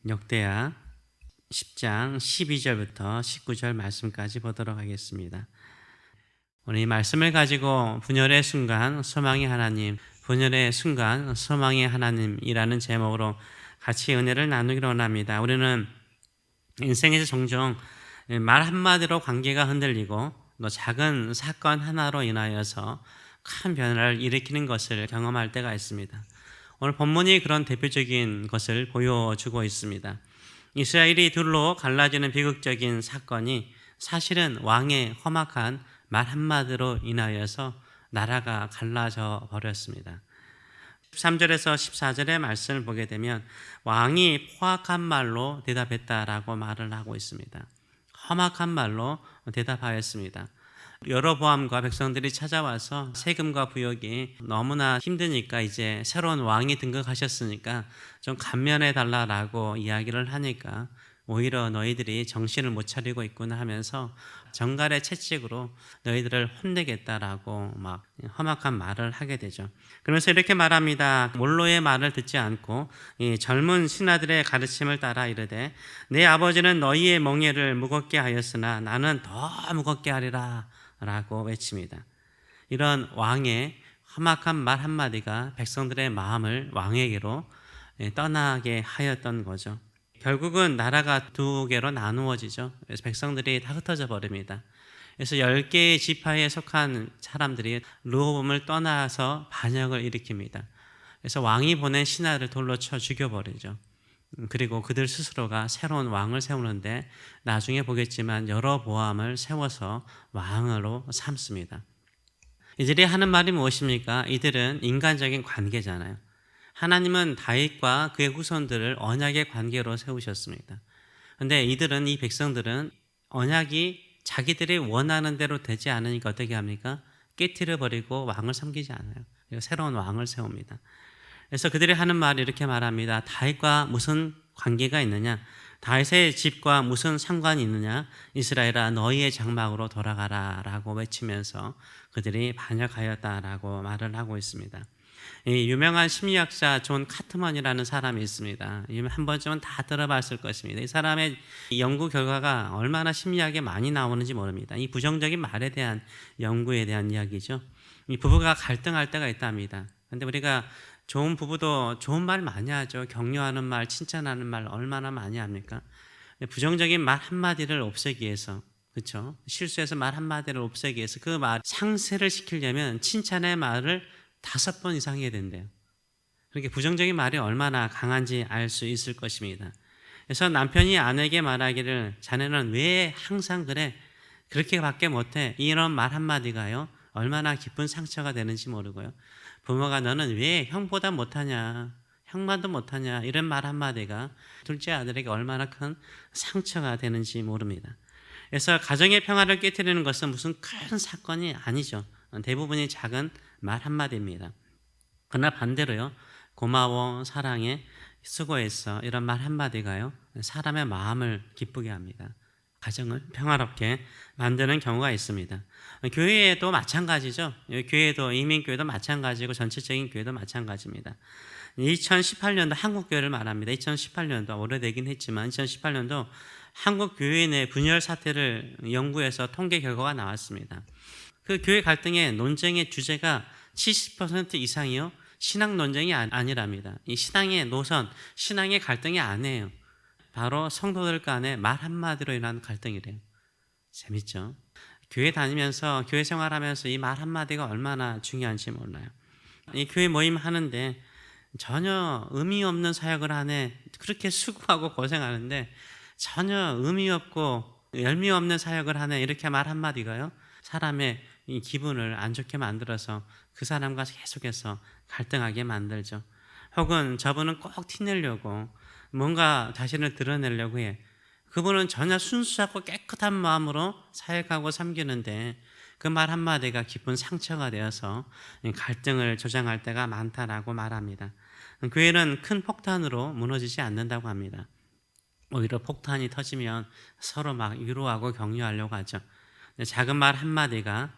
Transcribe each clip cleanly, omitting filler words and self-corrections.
역대하 10장 12절부터 19절 말씀까지 보도록 하겠습니다. 오늘 이 말씀을 가지고 분열의 순간 소망의 하나님, 분열의 순간 소망의 하나님이라는 제목으로 같이 은혜를 나누기로 원합니다. 우리는 인생에서 종종 말 한마디로 관계가 흔들리고 또 작은 사건 하나로 인하여서 큰 변화를 일으키는 것을 경험할 때가 있습니다. 오늘 본문이 그런 대표적인 것을 보여주고 있습니다. 이스라엘이 둘로 갈라지는 비극적인 사건이 사실은 왕의 험악한 말 한마디로 인하여서 나라가 갈라져 버렸습니다. 13절에서 14절의 말씀을 보게 되면 왕이 포악한 말로 대답했다라고 말을 하고 있습니다. 험악한 말로 대답하였습니다. 여로보암과 백성들이 찾아와서 세금과 부역이 너무나 힘드니까 이제 새로운 왕이 등극하셨으니까 좀 감면해 달라라고 이야기를 하니까 오히려 너희들이 정신을 못 차리고 있구나 하면서 정갈의 채찍으로 너희들을 혼내겠다라고 막 험악한 말을 하게 되죠. 그러면서 이렇게 말합니다. 몰로의 말을 듣지 않고 이 젊은 신하들의 가르침을 따라 이르되 내 아버지는 너희의 멍에를 무겁게 하였으나 나는 더 무겁게 하리라 라고 외칩니다. 이런 왕의 험악한 말 한마디가 백성들의 마음을 왕에게로 떠나게 하였던 거죠. 결국은 나라가 두 개로 나누어지죠. 그래서 백성들이 다 흩어져 버립니다. 그래서 10개의 지파에 속한 사람들이 르호보암을 떠나서 반역을 일으킵니다. 그래서 왕이 보낸 신하를 돌로 쳐 죽여버리죠. 그리고 그들 스스로가 새로운 왕을 세우는데 나중에 보겠지만 여로보암을 세워서 왕으로 삼습니다. 이들이 하는 말이 무엇입니까? 이들은 인간적인 관계잖아요. 하나님은 다윗과 그의 후손들을 언약의 관계로 세우셨습니다. 그런데 이들은, 이 백성들은 언약이 자기들이 원하는 대로 되지 않으니까 어떻게 합니까? 깨트려 버리고 왕을 섬기지 않아요. 새로운 왕을 세웁니다. 그래서 그들이 하는 말이 이렇게 말합니다. 다윗과 무슨 관계가 있느냐? 다윗의 집과 무슨 상관이 있느냐? 이스라엘아 너희의 장막으로 돌아가라 라고 외치면서 그들이 반역하였다라고 말을 하고 있습니다. 이 유명한 심리학자 존 카트먼이라는 사람이 있습니다. 한 번쯤은 다 들어봤을 것입니다. 이 사람의 연구 결과가 얼마나 심리학에 많이 나오는지 모릅니다. 이 부정적인 말에 대한 연구에 대한 이야기죠. 이 부부가 갈등할 때가 있답니다. 그런데 우리가 좋은 부부도 좋은 말 많이 하죠. 격려하는 말, 칭찬하는 말 얼마나 많이 합니까? 부정적인 말 한마디를 없애기 위해서, 그렇죠? 실수해서 말 한마디를 없애기 위해서 그 말 상쇄를 시키려면 칭찬의 말을 5번 이상 해야 된대요. 그렇게 부정적인 말이 얼마나 강한지 알 수 있을 것입니다. 그래서 남편이 아내에게 말하기를 자네는 왜 항상 그래? 그렇게밖에 못해? 이런 말 한마디가요 얼마나 깊은 상처가 되는지 모르고요. 부모가 너는 왜 형보다 못하냐? 형만도 못하냐? 이런 말 한마디가 둘째 아들에게 얼마나 큰 상처가 되는지 모릅니다. 그래서 가정의 평화를 깨트리는 것은 무슨 큰 사건이 아니죠. 대부분이 작은 말 한마디입니다. 그러나 반대로요. 고마워, 사랑해, 수고했어 이런 말 한마디가요 사람의 마음을 기쁘게 합니다. 가정을 평화롭게 만드는 경우가 있습니다. 교회도 마찬가지죠. 교회도, 이민교회도 마찬가지고 전체적인 교회도 마찬가지입니다. 2018년도 한국교회를 말합니다. 2018년도 오래되긴 했지만 2018년도 한국교회 내 분열 사태를 연구해서 통계 결과가 나왔습니다. 그 교회 갈등의 논쟁의 주제가 70% 이상이요 신앙 논쟁이 아니랍니다. 이 신앙의 노선, 신앙의 갈등이 아니에요. 바로 성도들 간의 말 한마디로 인한 갈등이래요. 재밌죠? 교회 다니면서, 교회 생활하면서 이 말 한마디가 얼마나 중요한지 몰라요. 이 교회 모임 하는데 전혀 의미 없는 사역을 하네. 그렇게 수고하고 고생하는데 전혀 의미 없고 열미 없는 사역을 하네. 이렇게 말 한마디가요 사람의 이 기분을 안 좋게 만들어서 그 사람과 계속해서 갈등하게 만들죠. 혹은 저분은 꼭 티내려고 뭔가 자신을 드러내려고 해. 그분은 전혀 순수하고 깨끗한 마음으로 사역하고 섬기는데 그 말 한마디가 깊은 상처가 되어서 갈등을 조장할 때가 많다라고 말합니다. 교회는 큰 폭탄으로 무너지지 않는다고 합니다. 오히려 폭탄이 터지면 서로 막 위로하고 격려하려고 하죠. 작은 말 한마디가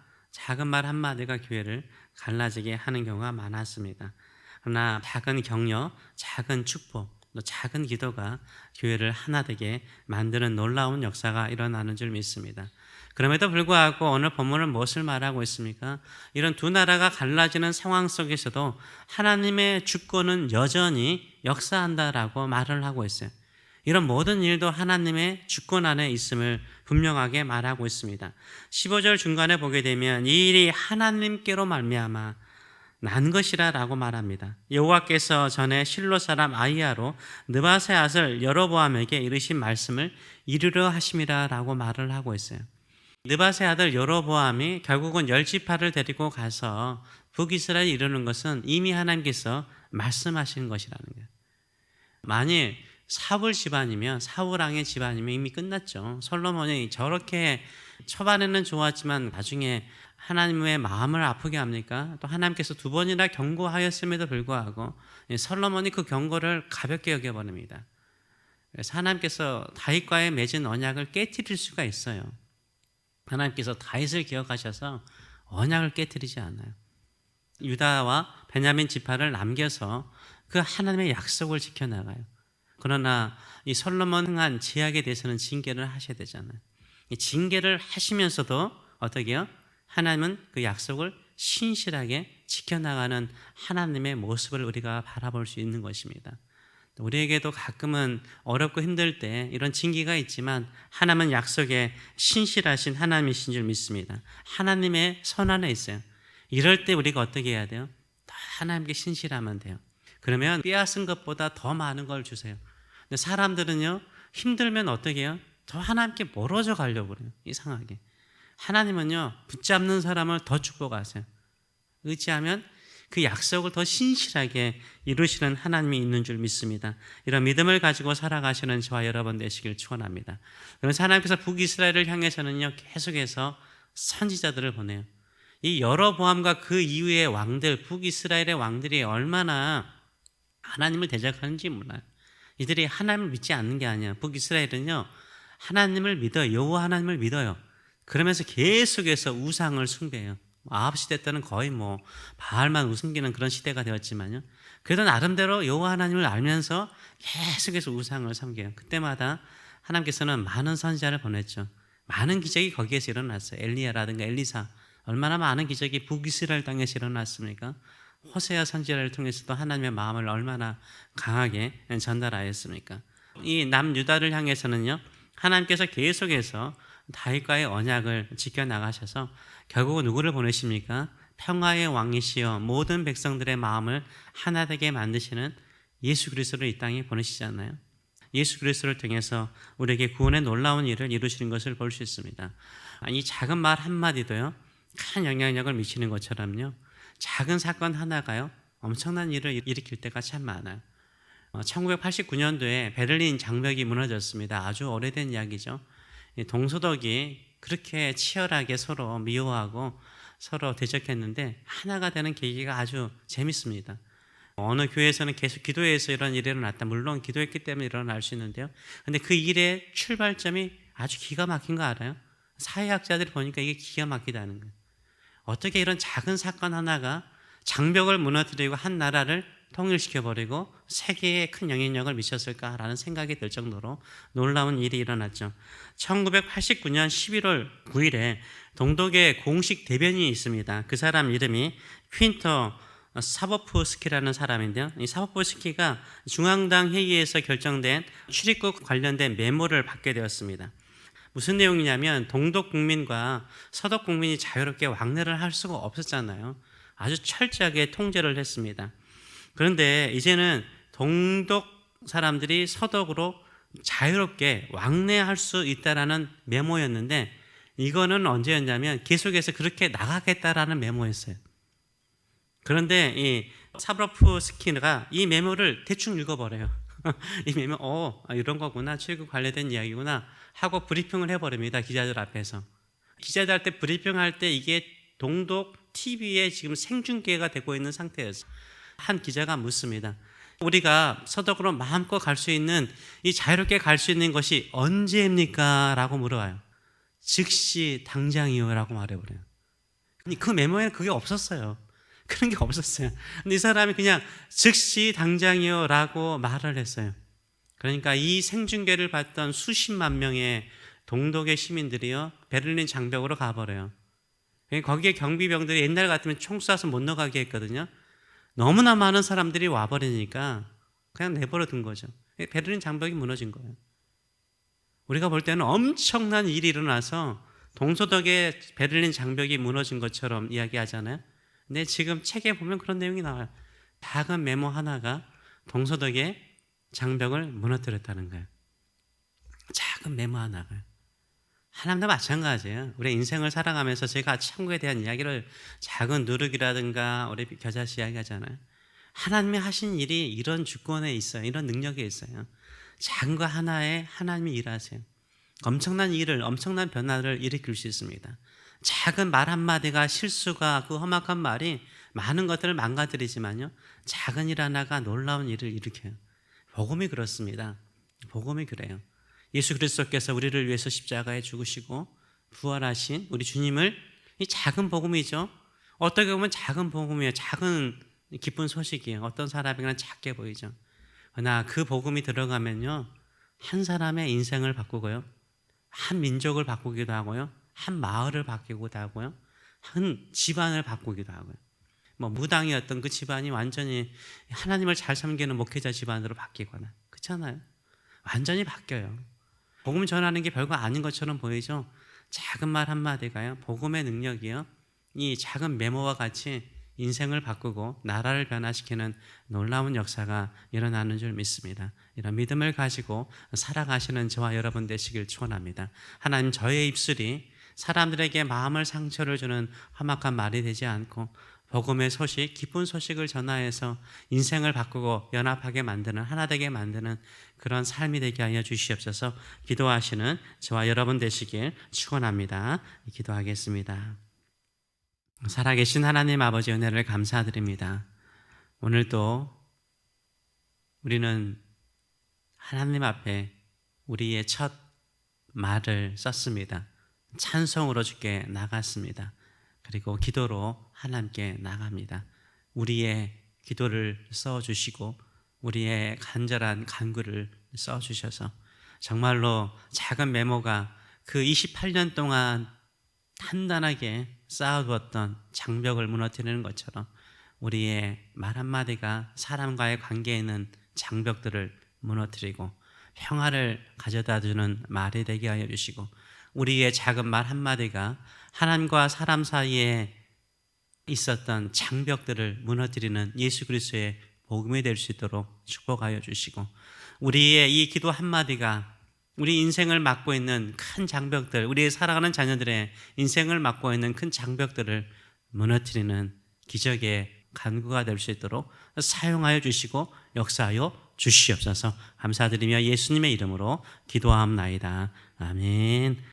교회를 갈라지게 하는 경우가 많았습니다. 그러나 작은 격려, 작은 축복, 또 작은 기도가 교회를 하나 되게 만드는 놀라운 역사가 일어나는 줄 믿습니다. 그럼에도 불구하고 오늘 본문은 무엇을 말하고 있습니까? 이런 두 나라가 갈라지는 상황 속에서도 하나님의 주권은 여전히 역사한다라고 말을 하고 있어요. 이런 모든 일도 하나님의 주권 안에 있음을 분명하게 말하고 있습니다. 15절 중간에 보게 되면 이 일이 하나님께로 말미암아 난 것이라라고 말합니다. 여호와께서 전에 실로 사람 아히야로 느바세 아들 여로보암에게 이르신 말씀을 이루려 하심이라라고 말을 하고 있어요. 느바세 아들 여로보암이 결국은 10지파를 데리고 가서 북이스라엘에 이르는 것은 이미 하나님께서 말씀하신 것이라는 거예요. 만일 사울 집안이면, 사울 왕의 집안이면 이미 끝났죠. 솔로몬이 저렇게 초반에는 좋았지만 나중에 하나님의 마음을 아프게 합니까? 또 하나님께서 두 번이나 경고하였음에도 불구하고 솔로몬이 그 경고를 가볍게 여겨버립니다. 그래서 하나님께서 다윗과의 맺은 언약을 깨트릴 수가 있어요. 하나님께서 다윗을 기억하셔서 언약을 깨트리지 않아요. 유다와 베냐민 지파를 남겨서 그 하나님의 약속을 지켜나가요. 그러나 이 솔로몬 행한 제약에 대해서는 징계를 하셔야 되잖아요. 이 징계를 하시면서도 어떻게 해요? 하나님은 그 약속을 신실하게 지켜나가는 하나님의 모습을 우리가 바라볼 수 있는 것입니다. 우리에게도 가끔은 어렵고 힘들 때 이런 징계가 있지만 하나님은 약속에 신실하신 하나님이신 줄 믿습니다. 하나님의 손 안에 있어요. 이럴 때 우리가 어떻게 해야 돼요? 더 하나님께 신실하면 돼요. 그러면 빼앗은 것보다 더 많은 걸 주세요. 근데 사람들은요, 힘들면 어떻게 해요? 더 하나님께 멀어져 가려고 그래요. 이상하게. 하나님은요, 붙잡는 사람을 더 축복하세요. 의지하면 그 약속을 더 신실하게 이루시는 하나님이 있는 줄 믿습니다. 이런 믿음을 가지고 살아가시는 저와 여러분 되시길 축원합니다. 그래서 하나님께서 북이스라엘을 향해서는요, 계속해서 선지자들을 보내요. 이 여로보암과 그 이후의 왕들, 북이스라엘의 왕들이 얼마나 하나님을 대적하는지 몰라요. 이들이 하나님을 믿지 않는 게 아니야. 북이스라엘은요, 하나님을 믿어요. 여호와 하나님을 믿어요. 그러면서 계속해서 우상을 숭배해요. 아합 시대 때는 거의 바알만 숨기는 그런 시대가 되었지만요. 그래도 나름대로 여호와 하나님을 알면서 계속해서 우상을 섬겨요. 그때마다 하나님께서는 많은 선지자를 보냈죠. 많은 기적이 거기에서 일어났어요. 엘리야라든가 엘리사. 얼마나 많은 기적이 북이스라엘 땅에서 일어났습니까? 호세아 선지자를 통해서도 하나님의 마음을 얼마나 강하게 전달하였습니까? 이 남유다를 향해서는요, 하나님께서 계속해서 다윗과의 언약을 지켜나가셔서 결국은 누구를 보내십니까? 평화의 왕이시여 모든 백성들의 마음을 하나 되게 만드시는 예수 그리스도를 이 땅에 보내시잖아요. 예수 그리스도를 통해서 우리에게 구원의 놀라운 일을 이루시는 것을 볼 수 있습니다. 이 작은 말 한마디도요, 큰 영향력을 미치는 것처럼요, 작은 사건 하나가요, 엄청난 일을 일으킬 때가 참 많아요. 1989년도에 베를린 장벽이 무너졌습니다. 아주 오래된 이야기죠. 동서독이 그렇게 치열하게 서로 미워하고 서로 대적했는데 하나가 되는 계기가 아주 재밌습니다. 어느 교회에서는 계속 기도해서 이런 일이 일어났다. 물론 기도했기 때문에 일어날 수 있는데요. 근데 그 일의 출발점이 아주 기가 막힌 거 알아요? 사회학자들이 보니까 이게 기가 막히다는 거예요. 어떻게 이런 작은 사건 하나가 장벽을 무너뜨리고 한 나라를 통일시켜버리고 세계에 큰 영향력을 미쳤을까라는 생각이 들 정도로 놀라운 일이 일어났죠. 1989년 11월 9일에 동독의 공식 대변인이 있습니다. 그 사람 이름이 퀸터 사보프스키라는 사람인데요. 이 사보프스키가 중앙당 회의에서 결정된 출입국 관련된 메모를 받게 되었습니다. 무슨 내용이냐면 동독 국민과 서독 국민이 자유롭게 왕래를 할 수가 없었잖아요. 아주 철저하게 통제를 했습니다. 그런데 이제는 동독 사람들이 서독으로 자유롭게 왕래할 수 있다라는 메모였는데 이거는 언제였냐면 계속해서 그렇게 나가겠다라는 메모였어요. 그런데 이 사브로프스키가 이 메모를 대충 읽어버려요. 이 메모, 이런 거구나, 출국 관련된 이야기구나 하고 브리핑을 해버립니다. 기자들 앞에서. 기자들한테 브리핑할 때 이게 동독 TV에 지금 생중계가 되고 있는 상태였어요. 한 기자가 묻습니다. 우리가 서독으로 마음껏 갈 수 있는, 이 자유롭게 갈 수 있는 것이 언제입니까? 라고 물어봐요. 즉시 당장이요 라고 말해버려요. 그 메모에는 그게 없었어요. 그런 게 없었어요. 근데 이 사람이 그냥 즉시 당장이요 라고 말을 했어요. 그러니까 이 생중계를 봤던 수십만 명의 동독의 시민들이요, 베를린 장벽으로 가버려요. 거기에 경비병들이 옛날 같으면 총 쏴서 못 나가게 했거든요. 너무나 많은 사람들이 와버리니까 그냥 내버려 둔 거죠. 베를린 장벽이 무너진 거예요. 우리가 볼 때는 엄청난 일이 일어나서 동서독의 베를린 장벽이 무너진 것처럼 이야기하잖아요. 근데 지금 책에 보면 그런 내용이 나와요. 작은 메모 하나가 동서독의 장벽을 무너뜨렸다는 거예요. 작은 메모 하나가요. 하나님도 마찬가지예요. 우리 인생을 살아가면서 제가 천국에 대한 이야기를 작은 누룩이라든가 우리 겨자씨 이야기하잖아요. 하나님이 하신 일이 이런 주권에 있어요. 이런 능력에 있어요. 작은 거 하나에 하나님이 일하세요. 엄청난 일을, 엄청난 변화를 일으킬 수 있습니다. 작은 말 한마디가 실수가 그 험악한 말이 많은 것들을 망가뜨리지만요, 작은 일 하나가 놀라운 일을 일으켜요. 복음이 그렇습니다. 복음이 그래요. 예수 그리스도께서 우리를 위해서 십자가에 죽으시고 부활하신 우리 주님을, 이 작은 복음이죠. 어떻게 보면 작은 복음이에요. 작은 기쁜 소식이에요. 어떤 사람에게는 작게 보이죠. 그러나 그 복음이 들어가면요, 한 사람의 인생을 바꾸고요, 한 민족을 바꾸기도 하고요, 한 마을을 바꾸기도 하고요, 한 집안을 바꾸기도 하고요. 무당이었던 그 집안이 완전히 하나님을 잘 섬기는 목회자 집안으로 바뀌거나, 그렇잖아요. 완전히 바뀌어요. 복음 전하는 게 별거 아닌 것처럼 보이죠. 작은 말 한마디가요, 복음의 능력이요, 이 작은 메모와 같이 인생을 바꾸고 나라를 변화시키는 놀라운 역사가 일어나는 줄 믿습니다. 이런 믿음을 가지고 살아가시는 저와 여러분 되시길 축원합니다. 하나님, 저의 입술이 사람들에게 마음을 상처를 주는 험악한 말이 되지 않고 복음의 소식, 기쁜 소식을 전하여서 인생을 바꾸고 연합하게 만드는, 하나 되게 만드는 그런 삶이 되게 하여 주시옵소서. 기도하시는 저와 여러분 되시길 축원합니다. 기도하겠습니다. 살아계신 하나님 아버지, 은혜를 감사드립니다. 오늘도 우리는 하나님 앞에 우리의 첫 말을 썼습니다. 찬송으로 주께 나갔습니다. 그리고 기도로 하나님께 나갑니다. 우리의 기도를 써주시고 우리의 간절한 간구를 써주셔서 정말로 작은 메모가 그 28년 동안 단단하게 쌓아두었던 장벽을 무너뜨리는 것처럼 우리의 말 한마디가 사람과의 관계에 있는 장벽들을 무너뜨리고 평화를 가져다주는 말이 되게 하여 주시고, 우리의 작은 말 한마디가 하나님과 사람 사이에 있었던 장벽들을 무너뜨리는 예수 그리스도의 복음이 될 수 있도록 축복하여 주시고, 우리의 이 기도 한마디가 우리 인생을 막고 있는 큰 장벽들, 우리의 사랑하는 자녀들의 인생을 막고 있는 큰 장벽들을 무너뜨리는 기적의 간구가 될 수 있도록 사용하여 주시고 역사하여 주시옵소서. 감사드리며 예수님의 이름으로 기도하옵나이다. 아멘.